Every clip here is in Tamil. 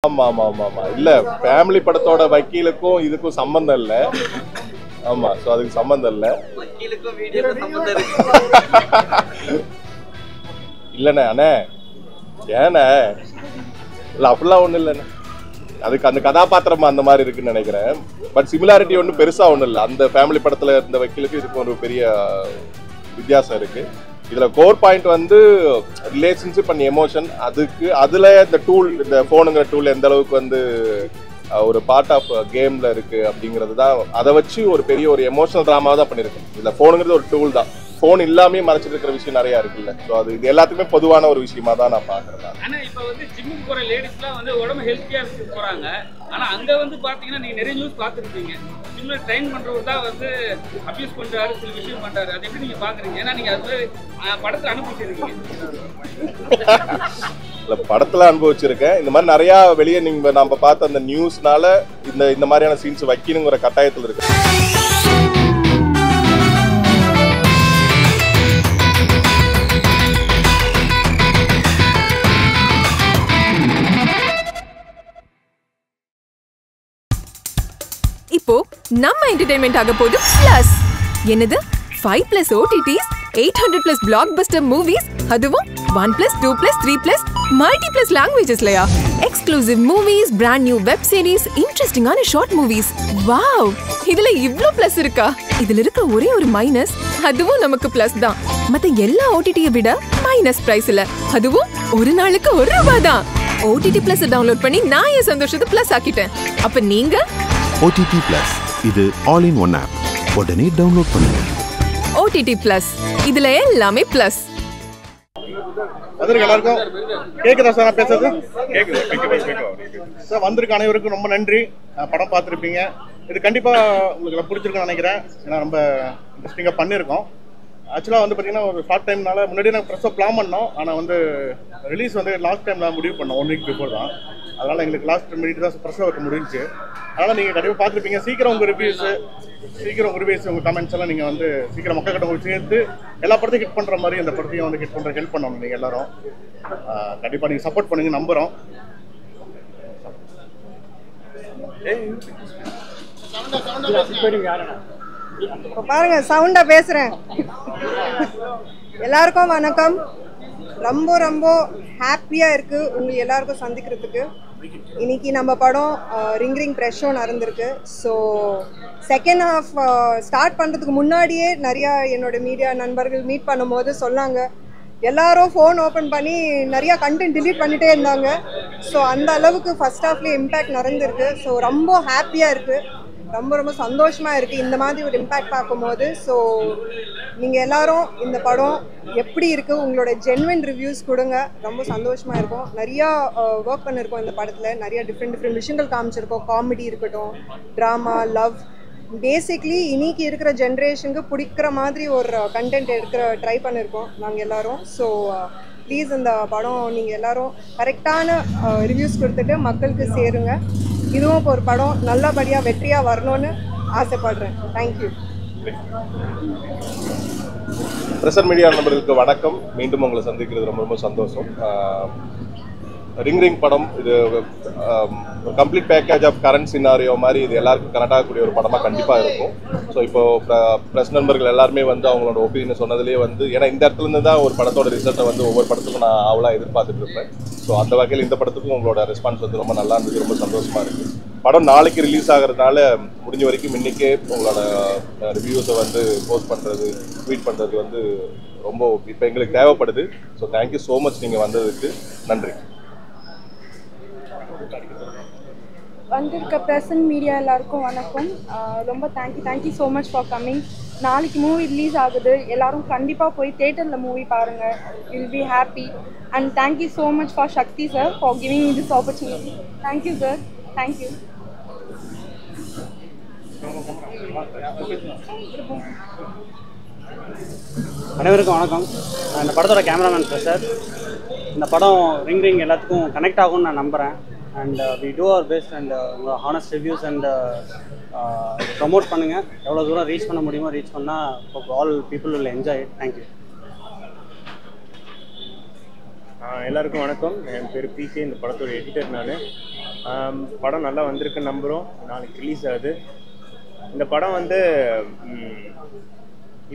ஆமா ஆமா ஆமா ஆமா இல்ல ஃபேமிலி படத்தோட வக்கீலுக்கும் இதுக்கும் சம்பந்தம் இல்ல. ஆமா சோ அதுக்கு சம்பந்தம் இல்ல. வக்கீலுக்கும் வீடியோக்கும் சம்பந்தம் இருக்கு. இல்லண்ணே அண்ணே ஏண்ணே இல்ல அப்படிலாம் ஒண்ணும் இல்லண்ணே. அதுக்கு அந்த கதாபாத்திரம் அந்த மாதிரி இருக்குன்னு நினைக்கிறேன். பட் சிமிலாரிட்டி ஒன்றும் பெருசா ஒன்றும் இல்லை. அந்த ஃபேமிலி படத்துல இருந்த வக்கீலுக்கு இதுக்கு ஒரு பெரிய வித்தியாசம் இருக்கு. இதுல கோர் பாயிண்ட் வந்து ரிலேஷன்ஷிப் அண்ட் எமோஷன். அதுல இந்த டூல், இந்த போனுங்கிற டூல் எந்த அளவுக்கு வந்து ஒரு பார்ட் ஆஃப் கேம்ல இருக்கு அப்படிங்கிறது தான். அதை வச்சு ஒரு பெரிய ஒரு எமோஷனல் ட்ராமா தான் பண்ணிருக்கேன். இதுல போனுங்கிறது ஒரு டூல் தான். போன் இல்லாமே மறைச்சிட்டு இருக்கிற விஷயம் நிறைய இருக்குல்ல. ஸோ அது இது எல்லாத்துக்குமே பொதுவான ஒரு விஷயமா தான் நான் பாக்குறேன். ஆனா இப்ப வந்து ஜிம்முக்கு போற லேடிஸ்லாம் வந்து உடம்பு ஹெல்த்தியா இருக்கு போறாங்க. ஆனா அங்க வந்து பாத்தீங்கன்னா நீங்க நிறைய நியூஸ் பாத்துருப்பீங்க. ஜிம்ல ட்ரெயின் பண்றவர் தான் வந்து அபியூஸ் பண்றாரு, சில விஷயம் பண்றாரு. அது எப்படி நீங்க பாக்குறீங்க? ஏன்னா நீங்க அது படத்துல அனுபவிச்சிருக்கீங்க. இல்ல படத்துல அனுபவிச்சிருக்கேன். இந்த மாதிரி நிறைய வெளியே நீங்க நம்ம பார்த்த அந்த நியூஸ்னால இந்த மாதிரியான சீன்ஸ் வைக்கணுங்கிற கட்டாயத்தில் இருக்கு. இப்போ நம்ம என்டர்டெயின்மெண்ட் ஆக போகுது பிளஸ். என்னது 5+ OTTs, 800+ பிளாக்பஸ்டர் மூவிஸ், அதுவும் 1+, 2+, 3+ மல்டிப்ளஸ் லாங்குவேஜஸ்லயா? Exclusive movies, brand new web series, இன்ட்ரெஸ்டிங்கான ஷார்ட் மூவிஸ். வாவ், இதுல இவ்ளோ பிளஸ் இருக்கா? இதுல இருக்க ஒரே ஒரு மைனஸ், அதுவும் நமக்கு பிளஸ் தான். மத்த எல்லா OTT-யை விட மைனஸ் பிரைஸ் இல்ல, அதுவும் ஒரு நாளுக்கு ₹1 தான். OTT Plus டவுன்லோட் பண்ணி நான் என் சந்தோஷத்தை பிளஸ் ஆக்கிட்டேன். அப்ப நீங்க OTT Plus இது ஆல் இன் ஒன் ஆப். உடனே டவுன்லோட் பண்ணுங்க. OTT Plus இதுல எல்லாமே பிளஸ். வந்திருக்க எல்லாருக்கும் கேக்குதா சார் நான் பேசுறது? கேக்குது சார். வந்திருக்க அனைவருக்கும் ரொம்ப நன்றி. படம் பார்த்துருப்பீங்க. இது கண்டிப்பா உங்களுக்கு பிடிச்சிருக்குன்னு நினைக்கிறேன். ஏன்னா ரொம்ப இன்ட்ரெஸ்டிங்காக பண்ணியிருக்கோம். ஆக்சுவலாக வந்து பார்த்தீங்கன்னா ஒரு ஷார்ட் டைம்னால முன்னாடி நாங்கள் ப்ரெஸ்ஸை பிளான் பண்ணோம். ஆனால் வந்து ரிலீஸ் வந்து லாஸ்ட் டைமில் முடிவு பண்ணோம், 1 வீக் பிஃபோர் தான். அதனால் எங்களுக்கு லாஸ்ட் மினிட் தான் ப்ரெஸ் ஒர்க் முடிஞ்சிச்சு. அதனால் நீங்கள் கண்டிப்பாக பார்த்துருப்பீங்க. சீக்கிரம் உங்கள் ரிவ்யூஸ், உங்கள் கமெண்ட்ஸ் எல்லாம் நீங்கள் வந்து சீக்கிரம் மக்கள்கிட்ட உங்களுக்கு சேர்த்து எல்லா படத்தையும் ஹிட் பண்ணுற மாதிரி இந்த படத்தையும் வந்து ஹிட் பண்ணுற ஹெல்ப் பண்ணணும் நீங்கள் எல்லாரும். கண்டிப்பாக நீங்கள் சப்போர்ட் பண்ணுங்க, நம்புகிறோம். பாருங்க சவுண்டா பேசுறேன். எல்லாருக்கும் வணக்கம். ரொம்ப ரொம்ப ஹாப்பியா இருக்கு உங்க எல்லாருக்கும் சந்திக்கிறதுக்கு. இன்னைக்கு நம்ம படம் ரிங் ப்ரெஷ் ஷோ நடந்திருக்கு. ஸோ செகண்ட் ஹாஃப் ஸ்டார்ட் பண்ணுறதுக்கு முன்னாடியே நிறையா என்னோட மீடியா நண்பர்கள் மீட் பண்ணும்போது சொன்னாங்க, எல்லாரும் ஃபோன் ஓப்பன் பண்ணி நிறையா கண்டென்ட் டிலீட் பண்ணிகிட்டே இருந்தாங்க. ஸோ அந்த அளவுக்கு ஃபர்ஸ்ட் ஹாஃப்லேயே இம்பேக்ட் நடந்திருக்கு. ஸோ ரொம்ப ஹாப்பியாக இருக்குது, ரொம்ப ரொம்ப சந்தோஷமாக இருக்குது இந்த மாதிரி ஒரு இம்பேக்ட் பார்க்கும்போது. ஸோ நீங்கள் எல்லோரும் இந்த படம் எப்படி இருக்குது உங்களோட ஜென்வன் ரிவ்யூஸ் கொடுங்க. ரொம்ப சந்தோஷமாக இருக்கும். நிறையா ஒர்க் பண்ணியிருக்கோம் இந்த படத்தில். நிறையா டிஃப்ரெண்ட் விஷயங்கள் காமிச்சிருக்கோம். காமெடி இருக்கட்டும், ட்ராமா, லவ். பேசிக்லி இன்னைக்கு இருக்கிற ஜென்ரேஷனுக்கு பிடிக்கிற மாதிரி ஒரு கண்டென்ட் ட்ரை பண்ணியிருக்கோம் நாங்கள் எல்லோரும். ஸோ ப்ளீஸ் இந்த படம் நீங்கள் எல்லோரும் கரெக்டான ரிவ்யூஸ் கொடுத்துட்டு மக்களுக்கு சேருங்க. இதுவும் இப்போ ஒரு படம் நல்லபடியாக வெற்றியாக வரணும்னு ஆசைப்படுறேன். தேங்க்யூ. பிரசன்ட் மீடியா நண்பர்களுக்கு வணக்கம். மீண்டும் உங்களை சந்திக்கிறது ரொம்ப ரொம்ப சந்தோஷம். ரிங் படம் இது complete package of current scenario மாதிரி இது எல்லாருக்கும் கனெக்ட் ஆகக்கூடிய ஒரு படமாக கண்டிப்பாக இருக்கும். ஸோ இப்போ ப்ரெஸ் நண்பர்கள் எல்லாருமே வந்து அவங்களோட ஒப்பீனியன் சொன்னதுலேயே வந்து, ஏன்னா இந்த இடத்துலேருந்து தான் ஒரு படத்தோட ரிசல்ட்டை வந்து ஒவ்வொரு படத்துக்கும் நான் அவ்வளோ எதிர்பார்த்துட்டு இருப்பேன். ஸோ அந்த வகையில் இந்த படத்துக்கும் உங்களோட ரெஸ்பான்ஸ் வந்து ரொம்ப நல்லா இருந்தது, ரொம்ப சந்தோஷமாக இருக்குது. படம் நாளைக்கு ரிலீஸ் ஆகிறதுனால முடிஞ்ச வரைக்கும் இன்றைக்கே உங்களோட ரிவ்யூஸை வந்து போஸ்ட் பண்ணுறது, ட்வீட் பண்ணுறது வந்து ரொம்ப இப்போ எங்களுக்கு தேவைப்படுது. ஸோ தேங்க்யூ ஸோ மச் நீங்கள் வந்ததுக்கு நன்றி. வந்திருக்க ப்ரெசன்ட் மீடியா எல்லாருக்கும் வணக்கம். ரொம்ப thank you so much for coming. நாளைக்கு மூவி ரிலீஸ் ஆகுது. எல்லோரும் கண்டிப்பாக போய் தேட்டரில் மூவி பாருங்கள். Will be happy. And thank you so much for Sakthi sir for giving me this opportunity. Thank you sir. Thank you. அனைவருக்கும் வணக்கம். இந்த படத்தோட கேமராமேன் சார். இந்த படம் ரிங் எல்லாத்துக்கும் கனெக்ட் ஆகும்னு நான் நம்புகிறேன். And we do our best and உங்கள் ஹானஸ்ட் ரிவ்யூஸ் அண்ட் ப்ரமோட் பண்ணுங்கள். எவ்வளோ தூரம் ரீச் பண்ண முடியுமோ ரீச் பண்ணால் all people will enjoy it. Thank you. எல்லாருக்கும் வணக்கம். என் பேர் பிகே. இந்த படத்தோட எடிட்டர் நான். படம் நல்லா வந்திருக்குன்னு நம்புகிறோம். நாளைக்கு ரிலீஸ் ஆகுது. இந்த படம் வந்து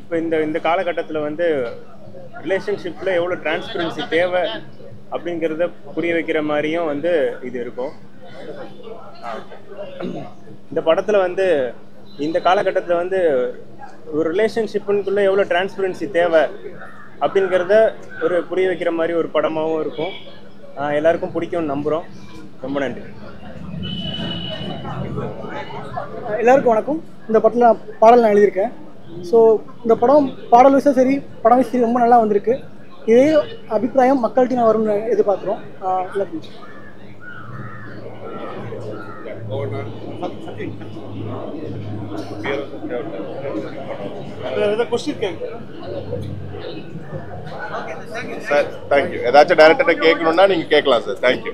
இப்போ இந்த காலகட்டத்தில் வந்து ரிலேஷன்ஷிப்பில் எவ்வளோ டிரான்ஸ்பரன்சி தேவை அப்படிங்கிறத புரிய வைக்கிற மாதிரியும் வந்து இது இருக்கும். இந்த படத்தில் வந்து இந்த காலகட்டத்தில் வந்து ஒரு ரிலேஷன்ஷிப்புக்குள்ளே எவ்வளோ டிரான்ஸ்பரன்சி தேவை அப்படிங்கிறத ஒரு புரிய வைக்கிற மாதிரி ஒரு படமாகவும் இருக்கும். எல்லாருக்கும் பிடிக்கும்னு நம்புகிறோம். ரொம்ப நன்றி. எல்லாருக்கும் வணக்கம். இந்த படத்தில் பாடல் நான் எழுதியிருக்கேன். ஸோ இந்த படம் பாடல் விஷயம் சரி, படம் விஷயம் சரி ரொம்ப நல்லா வந்திருக்கு. இதே அபிப்பிராயம் மக்கள்கிட்ட நான் வரும்னு எதிர்பார்க்குறோம். எல்லாருக்கும் சார் தேங்க்யூ. ஏதாச்சும் டைரக்டர்கிட்ட கேட்கணும்னா நீங்க கேட்கலாம் சார். தேங்க்யூ.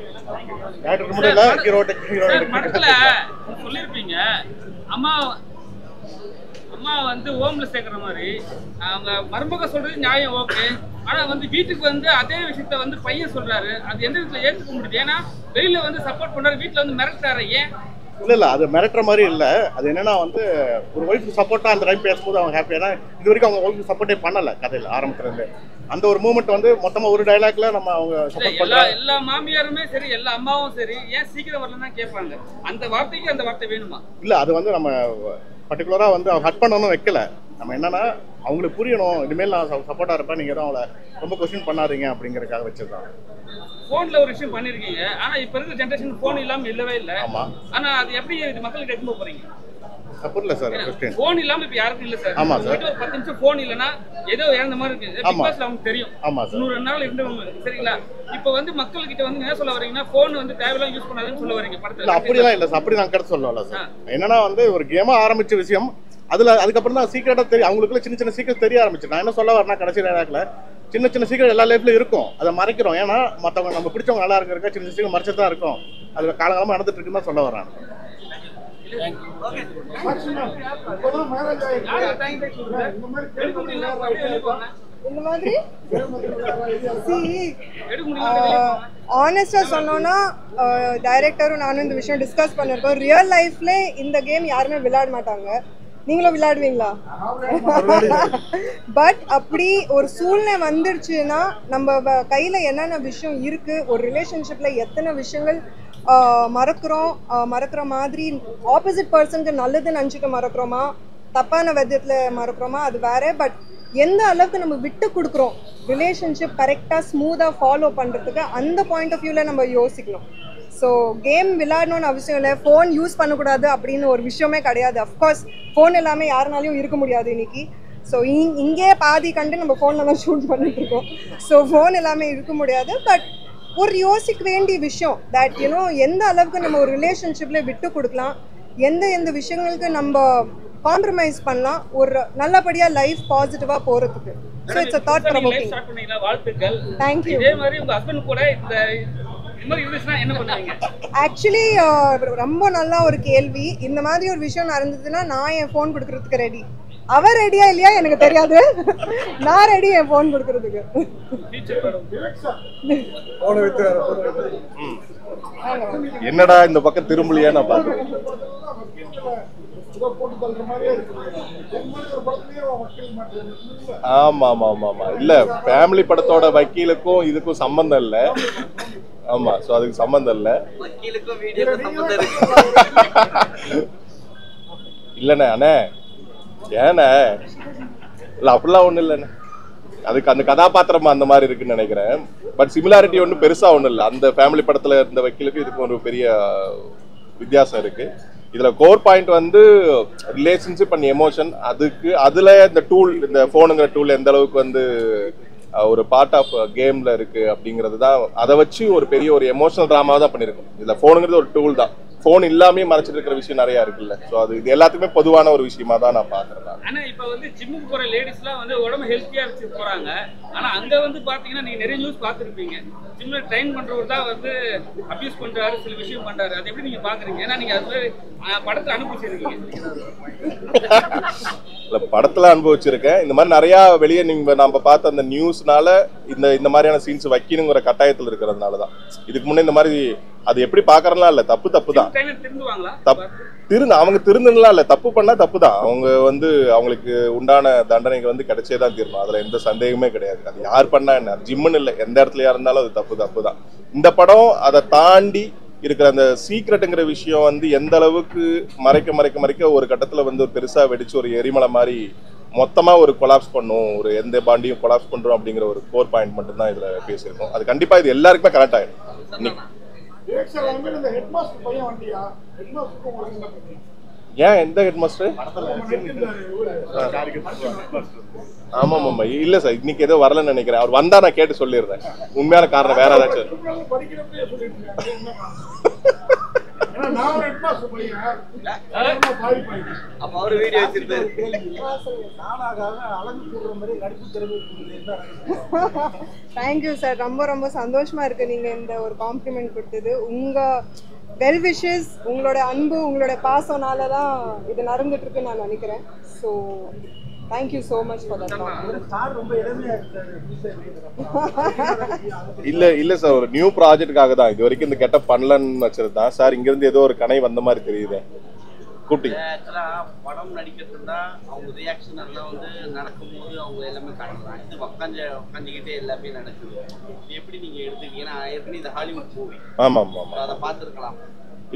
டைரக்டர் மட்டும் இல்ல, ஹீரோட்ட படத்துல சொல்லிருப்பீங்க அம்மா வந்து ஹோம்ல சேர்க்குற மாதிரி அவங்க மருமக சொல்றது நியாயம், ஓகே. ஆனா வந்து வீட்டுக்கு வந்து அதே விஷயத்த வந்து பையன் சொல்றாரு, அது எந்த விதத்துல ஏற்றுக்க முடியுது? ஏன்னா வெளியில வந்து சப்போர்ட் பண்றாரு, வீட்டுல வந்து மிரட்டுறாரு. ஏன்? இல்ல அது மிரட்டுற மாதிரி இல்ல. அது என்னன்னா வந்து ஒரு ஒய்ஃபுக்கு சப்போர்ட்டா அந்த டைம் பேசும்போது அவங்க ஹாப்பியா. இது வரைக்கும் அவங்க ஒய்ஃபுக்கு சப்போர்ட்டே பண்ணல கதையில ஆரம்பத்துல இருந்து. அந்த ஒரு மூமெண்ட் வந்து மொத்தமா ஒரு டைலாக்ல நம்ம அவங்க சப்போர்ட் பண்றாங்க. எல்லா மாமியாருமே சரி, எல்லா அம்மாவும் சரி, ஏன் சீக்கிரம் வரலன்னா கேட்பாங்க. அந்த வார்த்தைக்கு அந்த வார்த்தை வேணுமா? இல்ல அது வந்து நம்ம பர்டிகுலரா வந்து ஹட் பண்ணணும் வைக்கல. நம்ம என்னன்னா அவங்களுக்கு புரியணும், இனிமேல் நான் சப்போர்ட்டா இருப்பேன், நீங்க தான் அவங்கள ரொம்ப கொஸ்டின் பண்ணாதீங்க அப்படிங்கறதுக்காக வச்சிருக்காங்க. போன்ல ஒரு விஷயம் பண்ணிருக்கீங்க, ஆனா இப்ப இருக்க ஜெனரேஷன் போன் இல்லாம இல்லவே இல்ல. ஆமா. ஆனா அது எப்படி இது மக்களுக்கு எடுத்து போறீங்க? புரியல சார். கொஸ்டின் போன் இல்லாம இப்ப யாருக்கும் இல்ல சார். ஆமா சார். ஒரு 10 நிமிஷம் போன் இல்லனா ஏதோ இறந்த மாதிரி இருக்கு. பிகாஸ்ல அவங்க தெரியும். ஆமா சார். 100 நாள் இருந்தவங்க சரிங்களா? இப்ப வந்து மக்கள் கிட்ட வந்து என்ன சொல்ல வரீங்கன்னா, போன் வந்து தேவையில்லாம யூஸ் பண்ணாதன்னு சொல்ல வரீங்க படத்துல. இல்ல அப்படிலாம் இல்ல சார். அப்படி நான் கரெக்ட் சொல்லல சார். என்னன்னா வந்து ஒரு கேமா ஆரம்பிச்ச விஷயம் அதுக்கப்புறம் தான் சீக்கிரட்டா தெரியும். அவங்களுக்குள்ள சின்ன சின்ன சீக்கிரம் தெரிய ஆரம்பிச்சு. நான் என்ன சொல்ல வரேன்னா, கடைசி நேரத்துல சின்ன சின்ன சீக்கிரம் எல்லா லைஃப்ல இருக்கும். அதை மறைக்கிறோம். ஏன்னா மற்றவங்க நம்ம பிடிச்சவங்க நல்லா இருக்கிறக்க சின்ன சீக்கிரம் மறைச்சிட்டு தான் இருக்கும். அது காலகாலமா நடந்துட்டு இருக்குன்னு தான் சொல்ல வரேன். இந்த மாதிரி ஆனஸ்டா சொன்னோன்னா டைரக்டரும் நானும் இந்த விஷயம் டிஸ்கஸ் பண்ணிருக்கோம். ரியல் லைஃப்ல இந்த கேம் யாருமே விளையாட மாட்டாங்க. நீங்களும் விளையாடுவீங்களா? பட் அப்படி ஒரு சூழ்நிலை வந்துருச்சுன்னா நம்ம கையில என்னென்ன விஷயம் இருக்கு, ஒரு ரிலேஷன்ஷிப்ல எத்தனை விஷயங்கள் மறக்கிற மாதிரி ஆப்போசிட் பர்சனுக்கு நல்லதுன்னு நினச்சிக்க மறக்கிறோமா, தப்பான விதத்துல மறக்கிறோமா, அது வேற. பட் எந்த அளவுக்கு நம்ம விட்டு கொடுக்குறோம் ரிலேஷன்ஷிப் கரெக்டாக ஸ்மூத்தாக ஃபாலோ பண்ணுறதுக்கு, அந்த பாயிண்ட் ஆஃப் வியூவில் நம்ம யோசிக்கணும். ஸோ கேம் விளையாடணும்னு அவசியம் இல்லை, ஃபோன் யூஸ் பண்ணக்கூடாது அப்படின்னு ஒரு விஷயமே கிடையாது. அஃப்கோர்ஸ் ஃபோன் எல்லாமே யாருனாலையும் இருக்க முடியாது இன்னைக்கு. ஸோ இங்கே பாதி கண்டு நம்ம ஃபோனில் தான் ஷூட் பண்ணிட்டு இருக்கோம். ஸோ ஃபோன் எல்லாமே இருக்க முடியாது. பட் ஒரு யோசிக்க வேண்டிய விஷயம் தட் யூனோ எந்த அளவுக்கு நம்ம ஒரு ரிலேஷன்ஷிப்பில் விட்டு கொடுக்கலாம், எந்த விஷயங்களுக்கு நம்ம காம்ப்ரமைஸ் பண்ணலாம், ஒரு நல்லபடியாக லைஃப் பாசிட்டிவாக போகிறதுக்கு. So it's a thought provoking. வாழ்த்துக்கள். தேங்க்யூ. இதே மாதிரி உங்க ஹஸ்பண்ட் கூட இந்த மாதிரி இருந்துச்சுன்னா என்ன பண்ணுவீங்க? ஆக்சுவலி ரொம்ப நல்ல ஒரு கேள்வி. இந்த மாதிரி ஒரு விஷயம் நடந்ததுன்னா நான் என் ஃபோன் கொடுக்கறதுக்கு ரெடி. அவர் ரெடியா இல்லையா எனக்கு தெரியாது. நான் ரெடி என் ஃபோன் கொடுக்கறதுக்கு. என்னடா இந்த பக்கம் திரும்பலையா நான் பாக்குறேன். ஆமா ஆமா ஆமா ஆமா இல்ல, ஃபேமிலி படத்தோட வக்கீலுக்கும் இதுக்கும் சம்பந்தம் இல்ல. ஆமா, சோ அதுக்கு சம்பந்தம் இல்ல. வக்கீலுக்கும் வீடியோக்கும் சம்பந்தம் இருக்கு. இல்லண்ணே அண்ணே, ஏண்ணே இல்ல அப்படிலாம் ஒண்ணும் இல்லண்ணே. அதுக்கு அந்த கதாபாத்திரம் அந்த மாதிரி இருக்குன்னு நினைக்கிறேன். பட் சிமிலாரிட்டி ஒன்றும் பெருசா ஒன்றும் இல்லை. அந்த ஃபேமிலி படத்துல இருந்த வக்கீலுக்கு இதுக்கு ஒரு பெரிய வித்தியாசம் இருக்கு. இதுல கோர் பாயிண்ட் வந்து ரிலேஷன்ஷிப் அண்ட் எமோஷன். அதுல இந்த டூல், இந்த போனுங்கிற டூல் எந்த அளவுக்கு வந்து ஒரு பார்ட் ஆஃப் கேம்ல இருக்கு அப்படிங்கிறது தான். அதை வச்சு ஒரு பெரிய ஒரு எமோஷனல் டிராமா தான் பண்ணிருக்கோம். இதுல போனுங்கிறது ஒரு டூல் தான். போன் இல்லாமே மறைச்சிட்டு இருக்கிற விஷயம் நிறைய இருக்குல்ல. ஸோ அது இது எல்லாத்துக்குமே பொதுவான ஒரு விஷயமா தான் நான் பாக்குறேன். ஆனா இப்ப வந்து ஜிம்முக்கு போற லேடிஸ்லாம் வந்து உடம்பு ஹெல்த்தியா வச்சு போறாங்க. ஆனா அங்க வந்து பாத்தீங்கன்னா நீங்க நிறைய நியூஸ் பார்த்துருப்பீங்க, ஜிம்ல ட்ரெயின் பண்றவர் தான் வந்து அபியூஸ் பண்றாரு, சில விஷயம் பண்றாரு. அது எப்படி நீங்க பாக்குறீங்க? ஏன்னா நீங்க அது படத்துல அனுபவிச்சிருக்கீங்க. இல்ல, படத்துல அனுபவிச்சிருக்கேன். இந்த மாதிரி நிறைய வெளியே நம்ம பார்த்த அந்த நியூஸ்னால இந்த மாதிரியான சீன்ஸ் வைக்கணுங்கிற கட்டாயத்தில் இருக்கிறதுனால தான். இதுக்கு முன்னே இந்த மாதிரி அது எப்படி பாக்குறதுலாம் இல்ல, தப்பு தான். திருந்துவாங்களா? அவங்க திருந்தலாம் இல்ல, தப்பு பண்ணா தப்பு தான். அவங்க வந்து அவங்களுக்கு உண்டான தண்டனைக்கு வந்து கிடைச்சேதான் தீரணும், அதுல எந்த சந்தேகமே கிடையாது. அது யார் பண்ணா என்ன, ஜிம்முன்னு இல்லை, எந்த இடத்துலயா இருந்தாலும் அது தப்பு தான். இந்த படம் அதை தாண்டி இருக்கிற அந்த சீக்ரெட்டுங்கிற விஷயம் வந்து எந்த அளவுக்கு மறைக்க ஒரு கட்டத்துல வந்து ஒரு பெருசா வெடிச்சு ஒரு எரிமலை மாதிரி மொத்தமா ஒரு கொலாப்ஸ் பண்ணும், ஒரு எந்த பாண்டியும் கொலாப்ஸ் பண்றோம் அப்படிங்கிற ஒரு கோர் பாயிண்ட் மட்டும் தான் இதுல பேசியிருக்கோம். அது கண்டிப்பா இது எல்லாருக்குமே கரெக்ட் ஆயிடும். ஏன் எந்த ஹெட் மாஸ்டர்? ஆமா இல்ல சார், இன்னைக்கு ஏதோ வரலன்னு நினைக்கிறேன். அவர் வந்தா நான் கேட்டு சொல்லிடுறேன். உண்மையான காரணம் வேற ஏதாச்சும். தேங்க்யூ சார், ரொம்ப சந்தோஷமா இருக்கு நீங்க இந்த ஒரு காம்ப்ளிமெண்ட் கொடுத்தது. உங்க வெல் விஷஸ், உங்களோட அன்பு, உங்களோட பாசம்னால தான் இது நடந்துட்டு இருக்குன்னு நான் நினைக்கிறேன். So thank you so much for that. இல்ல சார், ஒரு நியூ ப்ராஜெக்டுக்காக தான் இது வரைக்கும் இந்த கெட்டப் பண்ணலன்னு வச்சிருந்தான் சார். இங்க இருந்து ஏதோ ஒரு கனை வந்த மாதிரி தெரியுது. படம் நடிக்கிறதுனா அவங்க ரியாக்ஷன் எல்லாம் வந்து நடக்கும்போது அவங்க எல்லாமே காட்டுறாங்க. இது உட்காந்துக்கிட்டே எல்லாமே நடக்குது. எப்படி நீங்க எடுத்துக்கீங்க? ஏன்னா ஏற்கனவே இந்த ஹாலிவுட் மூவி, ஆமா அதை பார்த்துருக்கலாம்.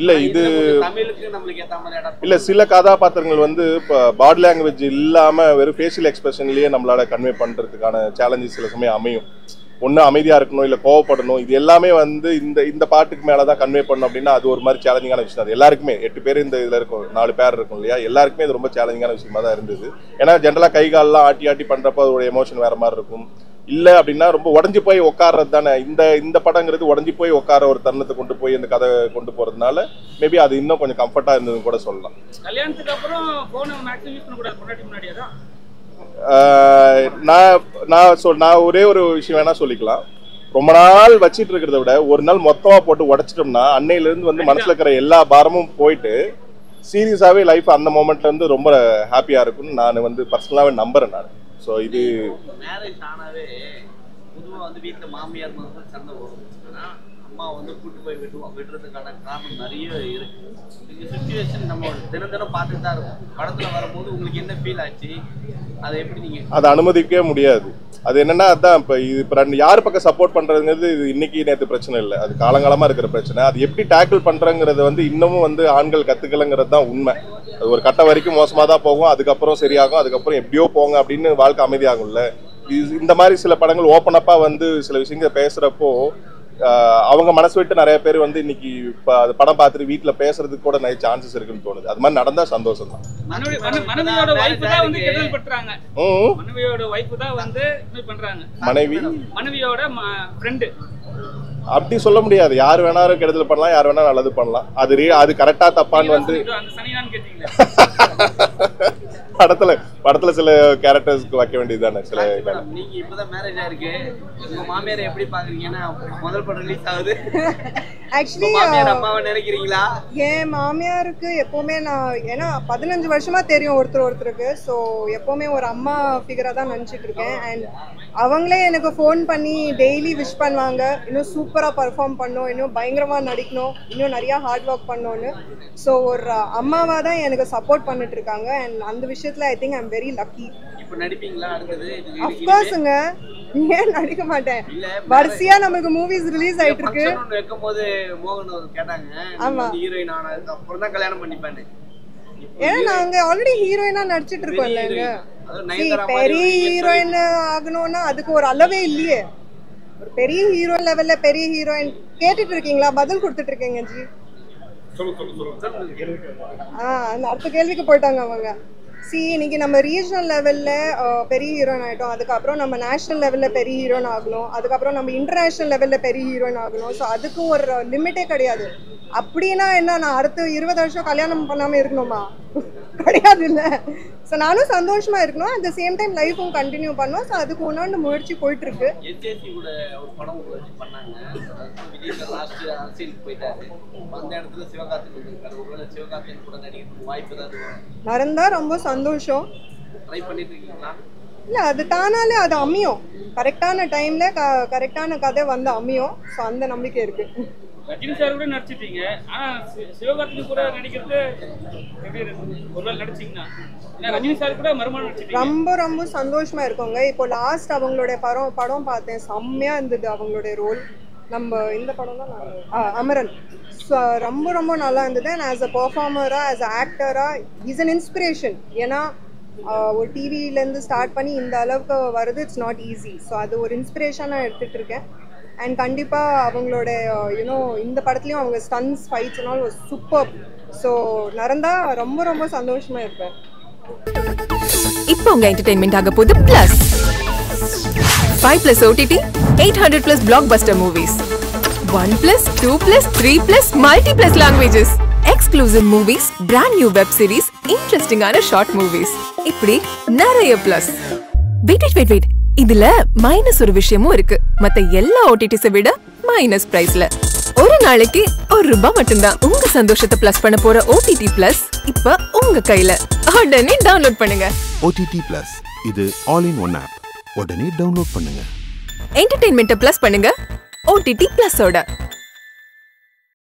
இல்ல இது தமிழுக்கு நம்மளுக்கு ஏத்த மாதிரி இல்ல, சில கதாபாத்திரங்கள் வந்து இப்போ பாடி லாங்குவேஜ் இல்லாம வெறும் ஃபேஷியல் எக்ஸ்பிரஷன்லயே நம்மளால கன்வே பண்றதுக்கான சேலஞ்சஸ் சில சமயம் அமையும். ஒன்று அமைதியாக இருக்கணும், இல்லை கோவப்படணும். இது எல்லாமே வந்து இந்த பாட்டுக்கு மேலே தான் கன்வே பண்ணணும் அப்படின்னா அது ஒரு மாதிரி சேலஞ்சிங்கான விஷயம். அது எல்லாருக்குமே 8 பேர் இந்த இதில் இருக்கும், 4 பேர் இருக்கும் இல்லையா, எல்லாருக்குமே இது ரொம்ப சேலஞ்சிங்கான விஷயமா தான் இருந்தது. ஏன்னா ஜென்ரலாக கை காலெலாம் ஆட்டி பண்ணுறப்போ அதோட எமோஷன் வேறு மாதிரி இருக்கும். இல்லை அப்படின்னா ரொம்ப உடஞ்சி போய் உட்கார்றது தானே இந்த படங்கிறது. உடஞ்சி போய் உட்கார ஒரு தருணத்தை கொண்டு போய் இந்த கதை கொண்டு போகிறதுனால மேபி அது இன்னும் கொஞ்சம் கம்ஃபர்ட்டாக இருந்ததுன்னு கூட சொல்லலாம். கல்யாணத்துக்கு அப்புறம் ஃபோனை மேக்ஸிமம் யூஸ் பண்ணக்கூடாது, முன்னாடியே தான். நான் ஒரே ஒரு விஷயம் வேணா சொல்லிக்கலாம். ரொம்ப நாள் வச்சிட்டு இருக்கிறத விட ஒரு நாள் மொத்தமா போட்டு உடைச்சிட்டோம்னா அன்னையில இருந்து வந்து மனசுல இருக்கிற எல்லா பாரமும் போயிட்டு சீரியஸாவே லைஃப் அந்த மொமெண்ட்ல இருந்து ரொம்ப ஹாப்பியா இருக்கும்னு நான் வந்து பர்சனலாவே நம்புறேன் நான். ஸோ இது மேரேஜ் ஆனாவே பொதுவாக வந்து வீட்டில் மாமியார் மகன் சண்டை வரும். ஆனால் அம்மா வந்து கூட்டு போய் விடுறதுக்கான காரணம் நிறைய இருக்கு. இந்த சுச்சுவேஷன் நம்ம தினம் பார்த்துட்டு தான் இருக்கும். படத்துல வரும்போது உங்களுக்கு என்ன ஃபீல் ஆச்சு? அதை எப்படி நீங்க அதை அனுமதிக்கவே முடியாது. அது என்னன்னா அதான் இப்போ யார் பக்கம் சப்போர்ட் பண்றதுங்கிறது இது இன்னைக்கு நேற்று பிரச்சனை இல்லை, அது காலங்காலமா இருக்கிற பிரச்சனை. அது எப்படி டேக்கிள் பண்றங்கிறது வந்து இன்னமும் வந்து ஆண்கள் கத்துக்கலங்கிறது தான் உண்மை. அது ஒரு கட்டம் வரைக்கும் மோசமா தான் போகும், அதுக்கப்புறம் சரியாகும், அதுக்கப்புறம் எப்படியோ போங்க அப்படின்னு வாழ்க்கை அமைதியாகும்ல. இந்த மாதிரி சில படங்கள் ஓப்பன் அப்பா வந்து சில விஷயங்கள் பேசுறப்போ அவங்க மனசு விட்டு நிறைய பேர் வந்து இன்னைக்கு அது படம் பார்த்துட்டு வீட்டுல பேசுறதுக்கு கூட நிறைய சான்சஸ் இருக்குன்னு தோணுது. அது மாதிரி நடந்தா சந்தோஷம் தான். மனைவியோட ஃப்ரெண்டு அப்படி சொல்ல முடியாது. யார் வேணாலும் கெடுதல் பண்ணலாம், யார் வேணாலும் நல்லது பண்ணலாம். அது கரெக்டா தப்பான்னு வந்து படத்துல சில கேரக்டர்ஸ்க்கு வைக்க வேண்டியதுதானே. சில நீங்க இப்பதான் மேரேஜ் ஆயிருக்கு, உங்க மாமியாரை எப்படி பாக்குறீங்கன்னா முதல் படம் ரிலீஸ் ஆகுது. ஆக்சுவலி மாமியார் அம்மாவை நினைக்கிறீங்களா? என் மாமியாருக்கு எப்பவுமே நான் ஏன்னா 15 வருஷமா தெரியும் ஒருத்தருக்கு. ஸோ எப்பவுமே ஒரு அம்மா ஃபிகரா தான் நினைச்சிட்டு இருக்கேன். அண்ட் அவங்களே எனக்கு ஃபோன் பண்ணி டெய்லி விஷ் பண்ணுவாங்க, இன்னும் சூப்பரா பர்ஃபார்ம் பண்ணணும், இன்னும் பயங்கரமா நடிக்கணும், இன்னும் நிறைய ஹார்ட் ஒர்க் பண்ணணும்னு. ஸோ ஒரு அம்மாவா தான் எனக்கு சப்போர்ட் பண்ணிட்டு இருக்காங்க. அண்ட் அந்த விஷயத்துல I think I am very lucky. இப்போ நடிப்பீங்களா அடுத்தது? ஆஃப் கோர்ஸ்ங்க, ஏன் நடிக்க மாட்டேன். வரிசையா நமக்கு மூவிஸ் ரிலீஸ் ஆயிட்டு இருக்கு. வைக்கும்போது மோகன் கேட்டாங்க ஹீரோயின் ஆனதுக்கு அப்புறம் தான் கல்யாணம் பண்ணிப்பானே. ஏன்னா நாங்க ஆல்ரெடி ஹீரோயினா நடிச்சிட்டு இருக்கோம் இல்லைங்க. பெரிய ஹீரோயின் ஆகணும்னா அதுக்கு ஒரு அளவே இல்லையே. ஒரு பெரிய ஹீரோ லெவல்ல பெரிய ஹீரோயின் கேட்டுட்டு இருக்கீங்களா? பதில் கொடுத்துட்டு இருக்கீங்க ஜி. அந்த அடுத்த கேள்விக்கு போயிட்டாங்க அவங்க. இன்னைக்கு நம்ம ரீஜனல் லெவல்ல பெரிய ஹீரோயின் ஆகிட்டோம், அதுக்கப்புறம் நம்ம நேஷனல் லெவல்ல பெரிய ஹீரோயின் ஆகணும், அதுக்கப்புறம் நம்ம இன்டர்நேஷனல் லெவல்ல பெரிய ஹீரோயின் ஆகணும். ஸோ அதுக்கு ஒரு லிமிட்டே கிடையாது. அப்படின்னா என்ன, நான் அடுத்து 20 வருஷம் கல்யாணம் பண்ணாம இருக்கணுமா? கிடையாது இல்ல. ஸோ நானும் சந்தோஷமா இருக்கணும், அட் த சேம் டைம் லைஃபும் கண்டினியூ பண்ணுவோம். ஸோ அதுக்கு ஒன்னாண்டு முயற்சி போயிட்டு இருக்கு. நடந்தா ரொம்ப சந்தோஷம். இல்ல அது தானாலே அது அமையும், கரெக்டான டைம்ல கரெக்டான கதை வந்து அமையும். ஸோ அந்த நம்பிக்கை இருக்கு. ரஜினி சார் கூட நடிச்சிட்டீங்க, ஆனா சிவகார்த்திகேயன் கூட நடிக்கிறது எப்படி இருக்கு? ஒருவேளை நடிச்சீங்கன்னா ஏன்னா ரஜினி சார் கூட மறுமணம் நடிச்சிட்டீங்க. ரொம்ப ரொம்ப சந்தோஷமா இருக்குங்க. இப்போ லாஸ்ட் அவங்களுடைய படம் பார்த்தேன், செம்மையா இருந்தது அவங்களுடைய ரோல். நம்ம இந்த படம் தான் அமரன், ரொம்ப ரொம்ப நல்லா இருந்தது. அண்ட் ஆஸ் அ பெர்ஃபார்மரா, ஆஸ் அ ஆக்டரா இஸ் அன் இன்ஸ்பிரேஷன். ஏன்னா ஒரு டிவிலேருந்து ஸ்டார்ட் பண்ணி இந்த அளவுக்கு வருது, இட்ஸ் நாட் ஈஸி. ஸோ அது ஒரு இன்ஸ்பிரேஷனாக எடுத்துகிட்டு இருக்கேன். அண்ட் கண்டிப்பாக அவங்களோட யூனோ இந்த படத்துலையும் அவங்க ஸ்டன்ஸ் ஃபைட்ஸ் எல்லாம் சூப்பர். ஸோ நடந்தா ரொம்ப ரொம்ப சந்தோஷமா இருப்பேன். இப்போ உங்க என்டர்டெயின்மெண்ட் ஆக போகுது plus 5+ OTT 800+ blockbuster movies 1+, 2+, 3+, multi+ languages exclusive movies, brand new web series, interesting ஆன short movies இப்படி நிறைய பிளஸ். வெயிட் இதுல மைனஸ் ஒரு விஷயமும் இருக்கு. மத்த எல்லா OTTs விட மைனஸ் பிரைஸ்ல ஒரு நாளைக்கு ₹1 மட்டும்தான். உங்க சந்தோஷத்தை பிளஸ் பண்ண போற OTT Plus இப்ப உங்க கையில. உடனே டவுன்லோட் பண்ணுங்க. OTT Plus இது ஆல் இன் ஒன் ஆப். உடனே டவுன்லோட் பண்ணுங்க. என்டர்டெயின்மெண்ட்டை பிளஸ் பண்ணுங்க OTT Plus ஓட.